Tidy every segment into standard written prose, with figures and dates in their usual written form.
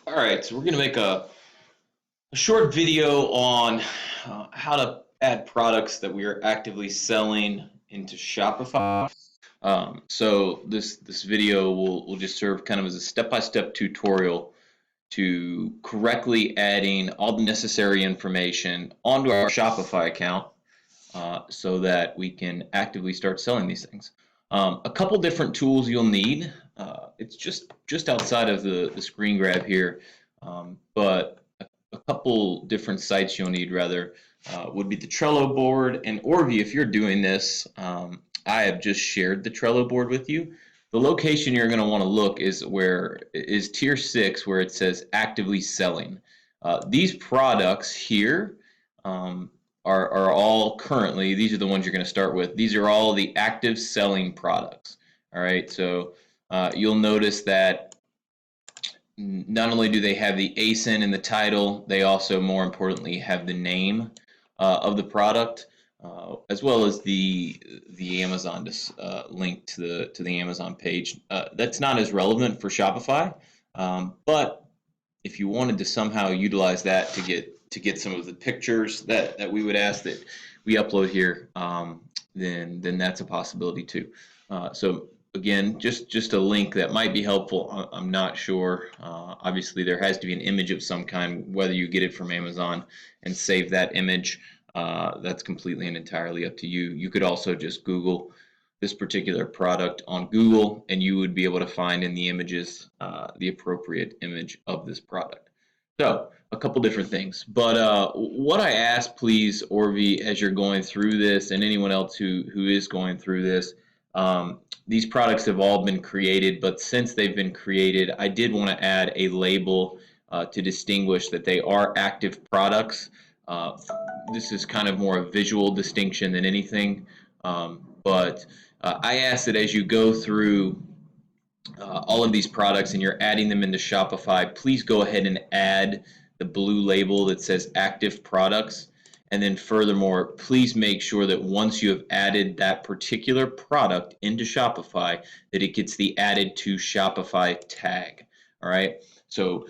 All right, so we're going to make a short video on how to add products that we are actively selling into Shopify. So this video will just serve kind of as a step-by-step tutorial to correctly adding all the necessary information onto our Shopify account so that we can actively start selling these things. A couple different tools you'll need. It's just outside of the screen grab here, but a couple different sites you'll need rather would be the Trello board and Orvi. If you're doing this, I have just shared the Trello board with you. The location you're going to want to look is tier 6 where it says actively selling. These products here are all currently, these are the ones you're going to start with. These are all the active selling products. All right, so you'll notice that not only do they have the ASIN in the title, they also, more importantly, have the name of the product, as well as the Amazon link to the Amazon page. That's not as relevant for Shopify, but if you wanted to somehow utilize that to get some of the pictures that we would ask that we upload here, then that's a possibility too. So again, just a link that might be helpful. I'm not sure. Obviously, there has to be an image of some kind, whether you get it from Amazon and save that image. That's completely and entirely up to you. You could also just Google this particular product on Google, and you would be able to find in the images the appropriate image of this product. So a couple different things. But what I ask, please, Orvi, as you're going through this, and anyone else who is going through this, these products have all been created, but since they've been created, I did want to add a label to distinguish that they are active products. This is kind of more a visual distinction than anything, but I ask that as you go through all of these products and you're adding them into Shopify, please go ahead and add the blue label that says active products. And then furthermore, please make sure that once you have added that particular product into Shopify, that it gets the added to Shopify tag. All right. So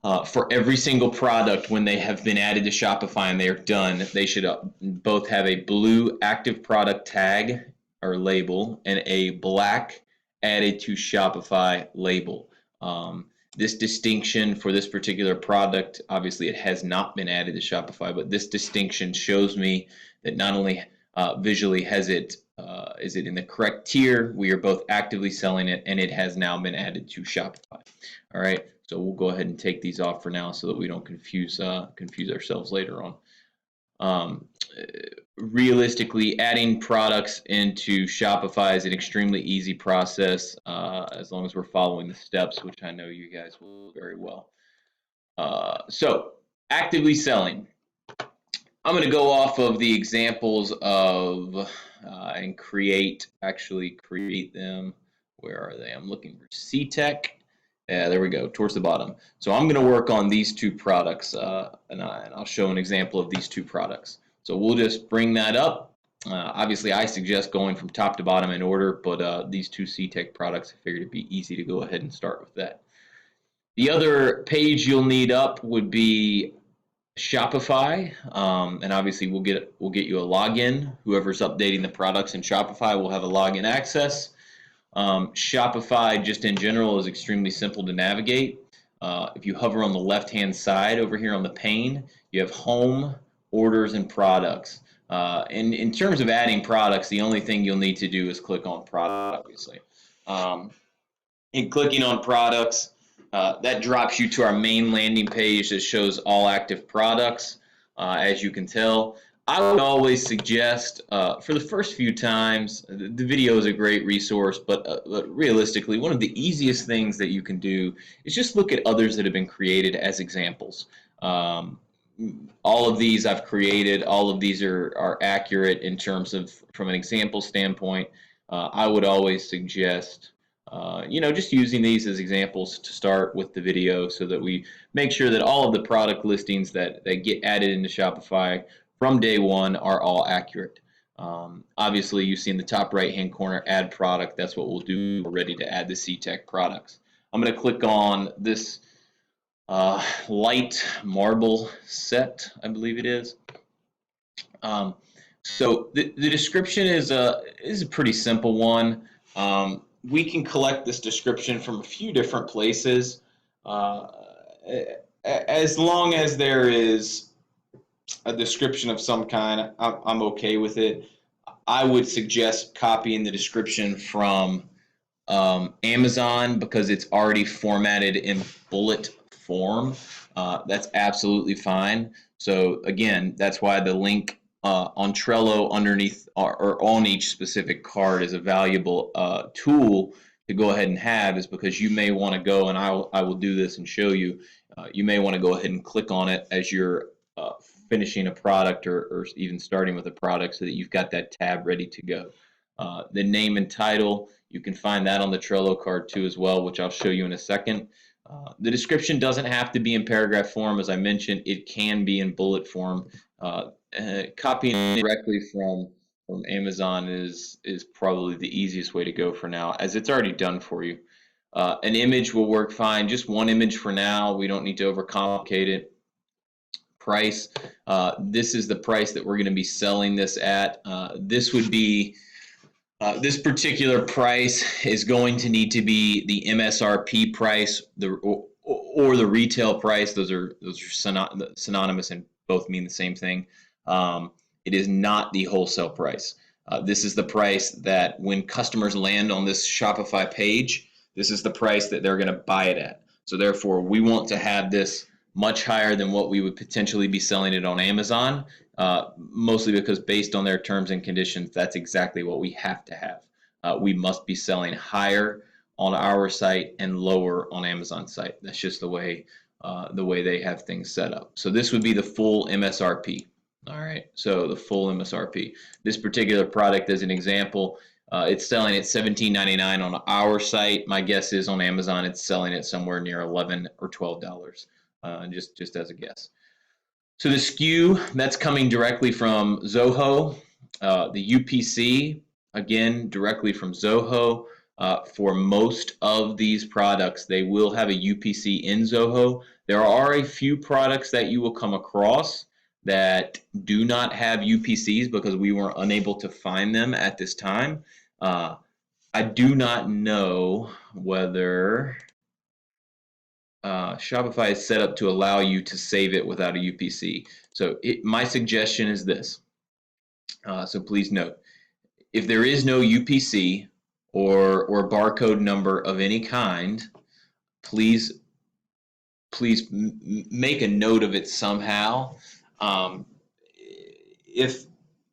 for every single product, when they have been added to Shopify and they are done, they should both have a blue active product tag or label and a black added to Shopify label. This distinction for this particular product, obviously it has not been added to Shopify, but this distinction shows me that not only visually is it in the correct tier, we are both actively selling it, and it has now been added to Shopify. All right, so we'll go ahead and take these off for now so that we don't confuse ourselves later on. Realistically, adding products into Shopify is an extremely easy process as long as we're following the steps, which I know you guys will very well. So, actively selling. I'm going to go off of the examples of and actually create them. Where are they? I'm looking for CTech. Yeah, there we go, towards the bottom. So I'm going to work on these two products, and I'll show an example of these two products. So we'll just bring that up. Obviously, I suggest going from top to bottom in order, but these two CTech products, I figured it'd be easy to go ahead and start with that. The other page you'll need up would be Shopify, and obviously we'll get you a login. Whoever's updating the products in Shopify will have a login access. Shopify, just in general, is extremely simple to navigate. If you hover on the left-hand side over here on the pane, you have Home, Orders, and Products. And in terms of adding products, the only thing you'll need to do is click on Product, obviously. In clicking on Products, that drops you to our main landing page that shows all active products. As you can tell, I would always suggest for the first few times, the video is a great resource, but realistically, one of the easiest things that you can do is just look at others that have been created as examples. All of these I've created, all of these are accurate in terms of from an example standpoint. I would always suggest just using these as examples to start with the video so that we make sure that all of the product listings that get added into Shopify from day one are all accurate. Obviously, you see in the top right-hand corner, add product. That's what we'll do. We're ready to add the CTech products. I'm going to click on this light marble set, I believe it is. So the description is a pretty simple one. We can collect this description from a few different places, uh, as long as there is a description of some kind. I'm okay with it. I would suggest copying the description from Amazon because it's already formatted in bullet form. That's absolutely fine. So again, that's why the link on Trello underneath or on each specific card is a valuable tool to go ahead and have, is because you may want to go, and I will do this and show you, you may want to go ahead and click on it as you're finishing a product, or even starting with a product, so that you've got that tab ready to go. The name and title, you can find that on the Trello card too as well, which I'll show you in a second. The description doesn't have to be in paragraph form. As I mentioned, it can be in bullet form. Copying directly from Amazon is probably the easiest way to go for now, as it's already done for you. An image will work fine. Just one image for now. We don't need to overcomplicate it. Price. This is the price that we're going to be selling this at. This would be this particular price is going to need to be the MSRP price, or the retail price. Those are synonymous and both mean the same thing. It is not the wholesale price. This is the price that when customers land on this Shopify page, this is the price that they're going to buy it at. So therefore, we want to have this much higher than what we would potentially be selling it on Amazon, mostly because based on their terms and conditions, that's exactly what we have to have. We must be selling higher on our site and lower on Amazon site. That's just the way they have things set up. So this would be the full MSRP. All right, so the full MSRP. This particular product, as an example, it's selling at $17.99 on our site. My guess is on Amazon, it's selling it somewhere near $11 or $12, just as a guess. So the SKU, that's coming directly from Zoho. The UPC, again, directly from Zoho. For most of these products, they will have a UPC in Zoho. There are a few products that you will come across that do not have UPCs because we were unable to find them at this time. I do not know whether Shopify is set up to allow you to save it without a UPC. So my suggestion is this. So please note, if there is no UPC or barcode number of any kind, please make a note of it somehow. If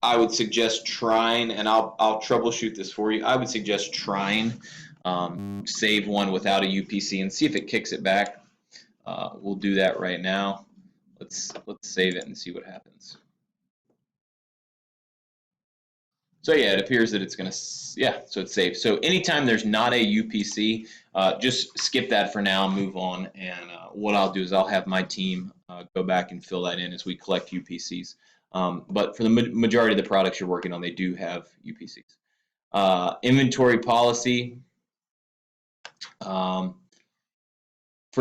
I would suggest trying, and I'll troubleshoot this for you. I would suggest trying save one without a UPC and see if it kicks it back. We'll do that right now. Let's save it and see what happens. So yeah, it appears that it's going to, so it's saved. So anytime there's not a UPC, just skip that for now, move on. And what I'll do is I'll have my team go back and fill that in as we collect UPCs. But for the majority of the products you're working on, they do have UPCs. Inventory policy. For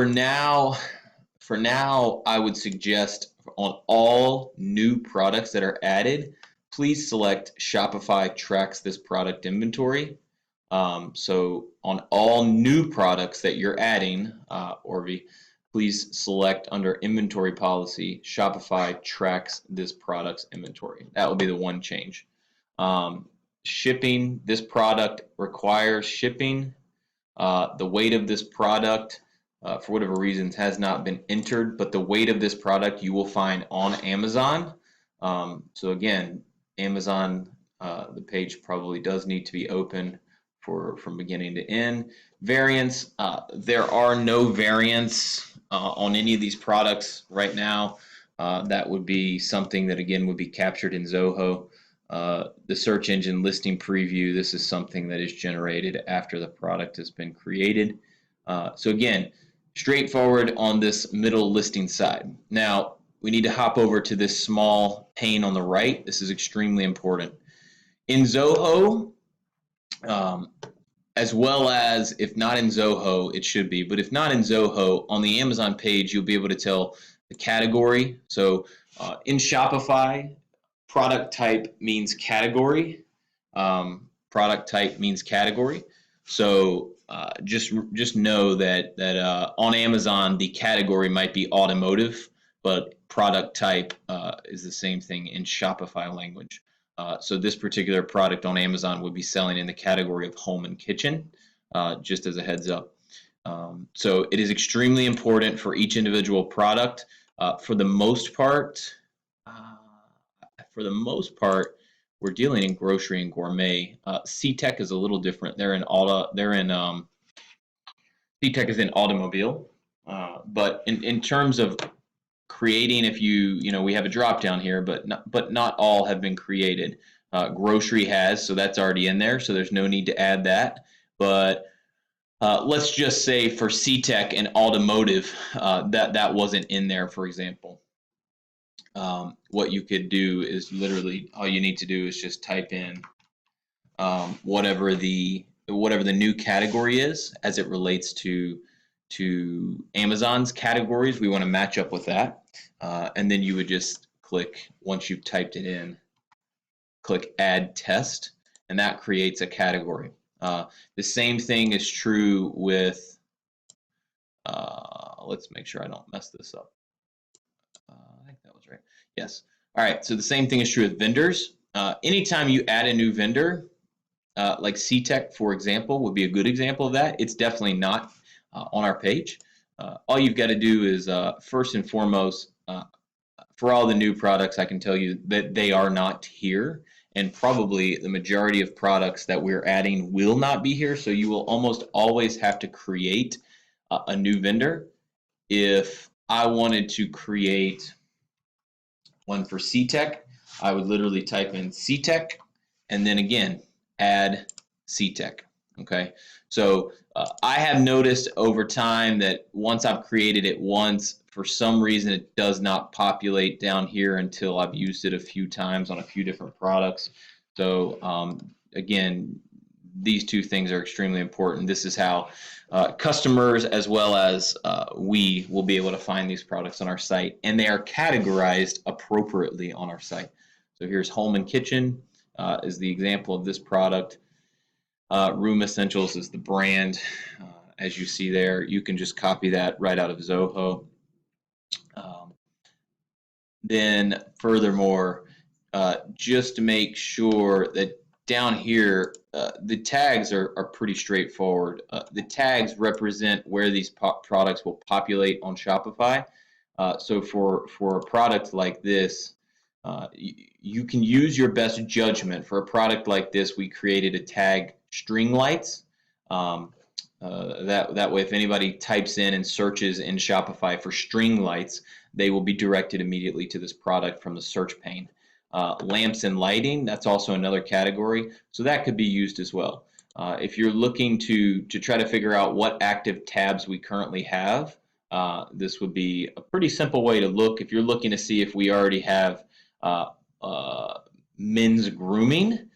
now, I would suggest on all new products that are added, please select Shopify tracks this product inventory. So on all new products that you're adding, Orvi, please select under inventory policy, Shopify tracks this product's inventory. That will be the one change. Shipping, this product requires shipping. The weight of this product, for whatever reasons, has not been entered, but the weight of this product you will find on Amazon. So again, Amazon, the page probably does need to be open from beginning to end. Variants, there are no variants on any of these products right now. That would be something that, again, would be captured in Zoho. The search engine listing preview, this is something that is generated after the product has been created. So again, straightforward on this middle listing side. Now, we need to hop over to this small pane on the right. This is extremely important. In Zoho, as well as, if not in Zoho, it should be, but if not in Zoho, on the Amazon page, you'll be able to tell the category. So in Shopify, product type means category. Product type means category. So just know that on Amazon, the category might be automotive, but product type is the same thing in Shopify language. So this particular product on Amazon would be selling in the category of home and kitchen, just as a heads up. So it is extremely important for each individual product. For the most part, we're dealing in grocery and gourmet. C-Tech is a little different. C-Tech is in automobile, but in terms of creating, if we have a drop down here, but not all have been created. Grocery has, so that's already in there, so there's no need to add that. But let's just say for C-Tech and automotive, that wasn't in there, for example. What you could do is literally all you need to do is just type in whatever the new category is as it relates to Amazon's categories. We want to match up with that, and then you would just click, once you've typed it in, click Add Test, and that creates a category. The same thing is true with. Let's make sure I don't mess this up. I think that was right. Yes. All right. So the same thing is true with vendors. Anytime you add a new vendor, like C-Tech, for example, would be a good example of that. It's definitely not on our page. All you've got to do is, first and foremost, for all the new products, I can tell you that they are not here, and probably the majority of products that we're adding will not be here. So you will almost always have to create a new vendor. If I wanted to create one for C-Tech, I would literally type in C-Tech and then again add C-Tech. Okay, so I have noticed over time that once I've created it once, for some reason it does not populate down here until I've used it a few times on a few different products. So again, these two things are extremely important. This is how customers as well as we will be able to find these products on our site, and they are categorized appropriately on our site. So here's home and kitchen is the example of this product. Room Essentials is the brand. As you see there, you can just copy that right out of Zoho. Then furthermore, just to make sure that down here, the tags are pretty straightforward. The tags represent where these products will populate on Shopify. So for a product like this, you can use your best judgment. For a product like this, we created a tag string lights. That way, if anybody types in and searches in Shopify for string lights, they will be directed immediately to this product from the search pane. Lamps and lighting, that's also another category, so that could be used as well. If you're looking to try to figure out what active tabs we currently have, this would be a pretty simple way to look. If you're looking to see if we already have men's grooming,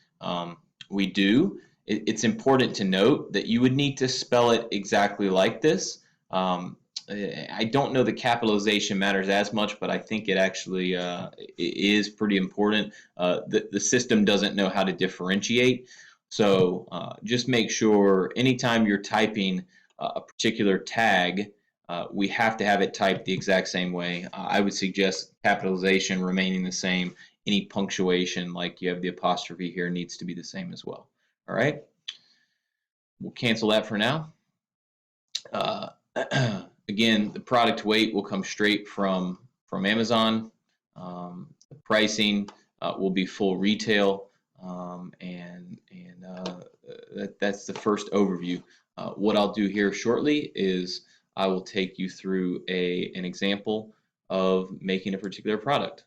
we do. It's important to note that you would need to spell it exactly like this. I don't know the capitalization matters as much, but I think it actually it is pretty important. The system doesn't know how to differentiate. So just make sure anytime you're typing a particular tag, we have to have it typed the exact same way. I would suggest capitalization remaining the same. Any punctuation, like you have the apostrophe here, needs to be the same as well. All right, we'll cancel that for now. Again, the product weight will come straight from Amazon. The pricing will be full retail, and that's the first overview. What I'll do here shortly is I will take you through an example of making a particular product.